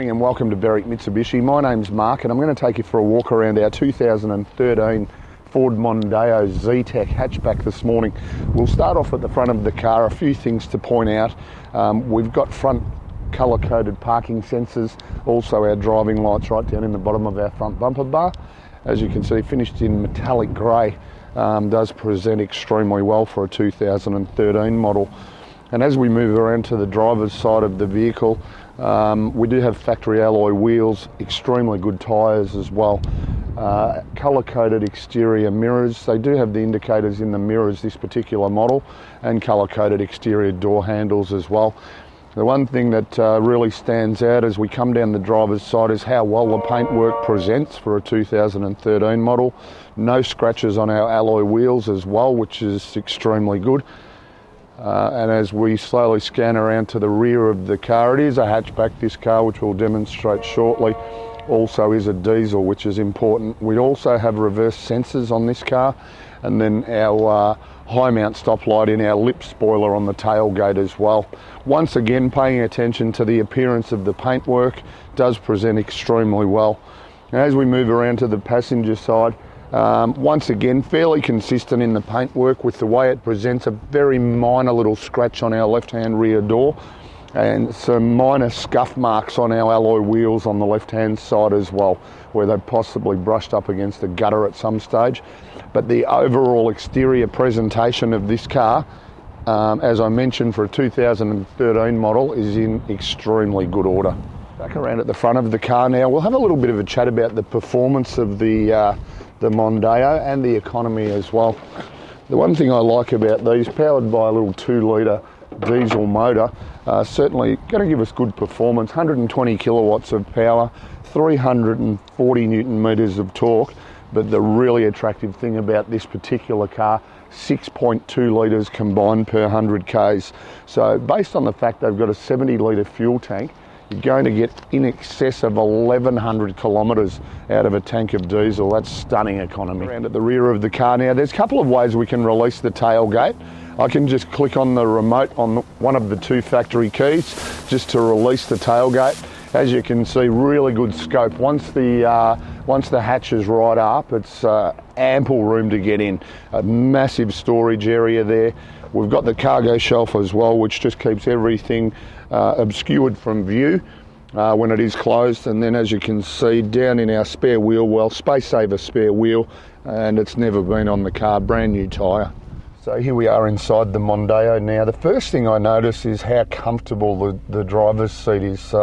morning and welcome to Berwick Mitsubishi. My name's Mark and I'm going to take you for a walk around our 2013 Ford Mondeo Zetec hatchback this morning. We'll start off at the front of the car. A few things to point out. We've got front colour-coded parking sensors, also our driving lights right down in the bottom of our front bumper bar. As you can see, finished in metallic grey, does present extremely well for a 2013 model. And as we move around to the driver's side of the vehicle, we do have factory alloy wheels, extremely good tyres as well. Colour-coded exterior mirrors. They do have the indicators in the mirrors, this particular model, and colour-coded exterior door handles as well. The one thing that really stands out as we come down the driver's side is how well the paintwork presents for a 2013 model. No scratches on our alloy wheels as well, which is extremely good. And as we slowly scan around to the rear of the car, it is a hatchback, this car, which we'll demonstrate shortly. Also is a diesel, which is important. We also have reverse sensors on this car, and then our high mount stoplight in our lip spoiler on the tailgate as well. Once again, paying attention to the appearance of the paintwork, does present extremely well. Now, as we move around to the passenger side, once again, fairly consistent in the paintwork with the way it presents. A very minor little scratch on our left-hand rear door and some minor scuff marks on our alloy wheels on the left-hand side as well, where they've possibly brushed up against the gutter at some stage. But the overall exterior presentation of this car, as I mentioned, for a 2013 model, is in extremely good order. Back around at the front of the car now, we'll have a little bit of a chat about the performance of the Mondeo and the economy as well. The one thing I like about these, powered by a little 2-litre diesel motor, certainly going to give us good performance. 120 kilowatts of power, 340 newton meters of torque. But the really attractive thing about this particular car, 6.2 litres combined per 100 k's. So based on the fact they've got a 70-litre fuel tank, you're going to get in excess of 1,100 kilometres out of a tank of diesel. That's stunning economy. Around at the rear of the car now, there's a couple of ways we can release the tailgate. I can just click on the remote on one of the two factory keys just to release the tailgate. As you can see, really good scope. Once the hatch is right up, it's ample room to get in. A massive storage area there. We've got the cargo shelf as well, which just keeps everything obscured from view when it is closed. And then, as you can see, down in our spare wheel well, space saver spare wheel, and it's never been on the car, brand new tyre. So here we are inside the Mondeo now. The first thing I notice is how comfortable the driver's seat is.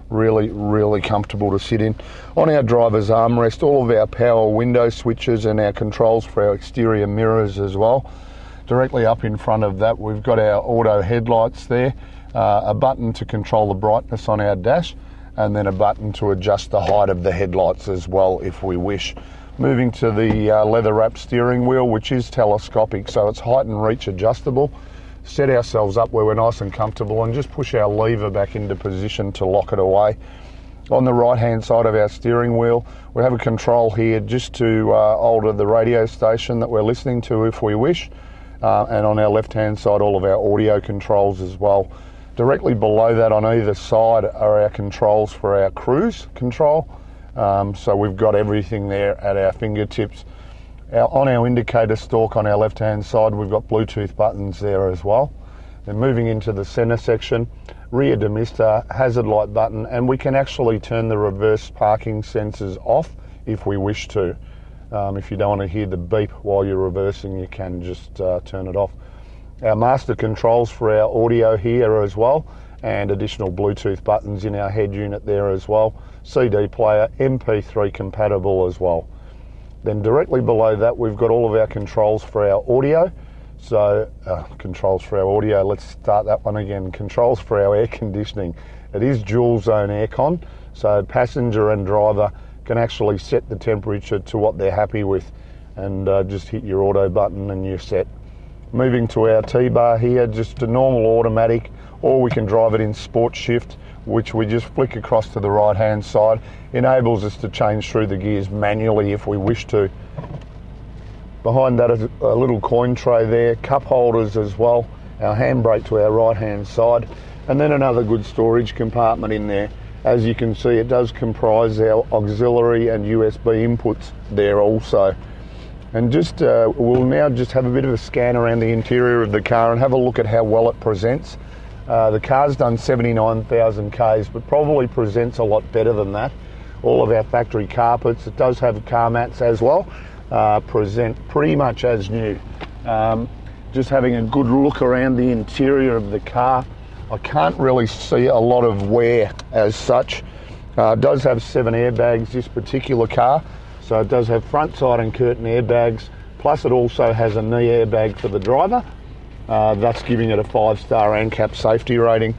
Really comfortable to sit in. On our driver's armrest, all of our power window switches and our controls for our exterior mirrors as well. Directly up in front of that, we've got our auto headlights there, a button to control the brightness on our dash, and then a button to adjust the height of the headlights as well if we wish. Moving to the leather-wrapped steering wheel, which is telescopic, so it's height and reach adjustable. Set ourselves up where we're nice and comfortable and just push our lever back into position to lock it away. On the right-hand side of our steering wheel, we have a control here just to alter the radio station that we're listening to if we wish. And on our left-hand side, all of our audio controls as well. Directly below that on either side are our controls for our cruise control. So we've got everything there at our fingertips. On our indicator stalk on our left-hand side, we've got Bluetooth buttons there as well. Then moving into the centre section, rear demister, hazard light button, and we can actually turn the reverse parking sensors off if we wish to. If you don't want to hear the beep while you're reversing, you can just turn it off. Our master controls for our audio here as well, and additional Bluetooth buttons in our head unit there as well. CD player, MP3 compatible as well. Then directly below that, we've got all of our controls for our audio. So controls for our audio, let's start that one again. Controls for our air conditioning. It is dual zone aircon, so passenger and driver can actually set the temperature to what they're happy with, and just hit your auto button and you're set. Moving to our T-bar here, just a normal automatic, or we can drive it in sport shift, which we just flick across to the right hand side. Enables us to change through the gears manually if we wish to. Behind that is a little coin tray there, cup holders as well, our handbrake to our right hand side, and then another good storage compartment in there. As you can see, it does comprise our auxiliary and USB inputs there also. And we'll now just have a bit of a scan around the interior of the car and have a look at how well it presents. The car's done 79,000 Ks, but probably presents a lot better than that. All of our factory carpets, it does have car mats as well, present pretty much as new. Just having a good look around the interior of the car, I can't really see a lot of wear as such. It does have 7 airbags, this particular car, so it does have front, side and curtain airbags, plus it also has a knee airbag for the driver, thus giving it a 5-star ANCAP safety rating.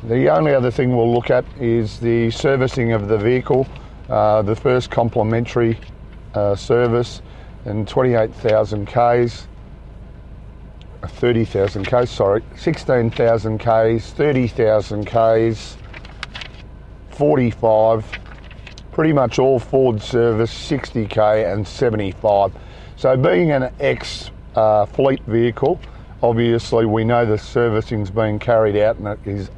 The only other thing we'll look at is the servicing of the vehicle. The first complimentary service in 28,000 Ks, 30,000 Ks, sorry, 16,000 Ks, 30,000 Ks, 45, pretty much all Ford service, 60K and 75. So being an ex-fleet vehicle, obviously we know the servicing's being carried out and it is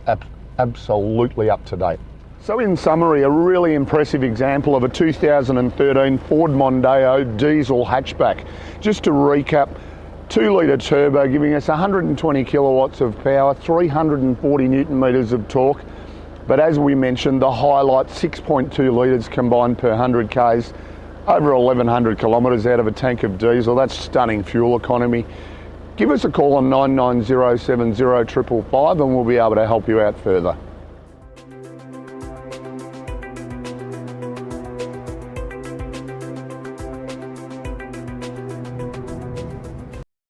absolutely up to date. So in summary, a really impressive example of a 2013 Ford Mondeo diesel hatchback. Just to recap, 2-litre turbo giving us 120 kilowatts of power, 340 newton metres of torque. But as we mentioned, the highlight, 6.2 litres combined per 100 Ks, over 1,100 kilometres out of a tank of diesel. That's stunning fuel economy. Give us a call on 990 70 555 and we'll be able to help you out further.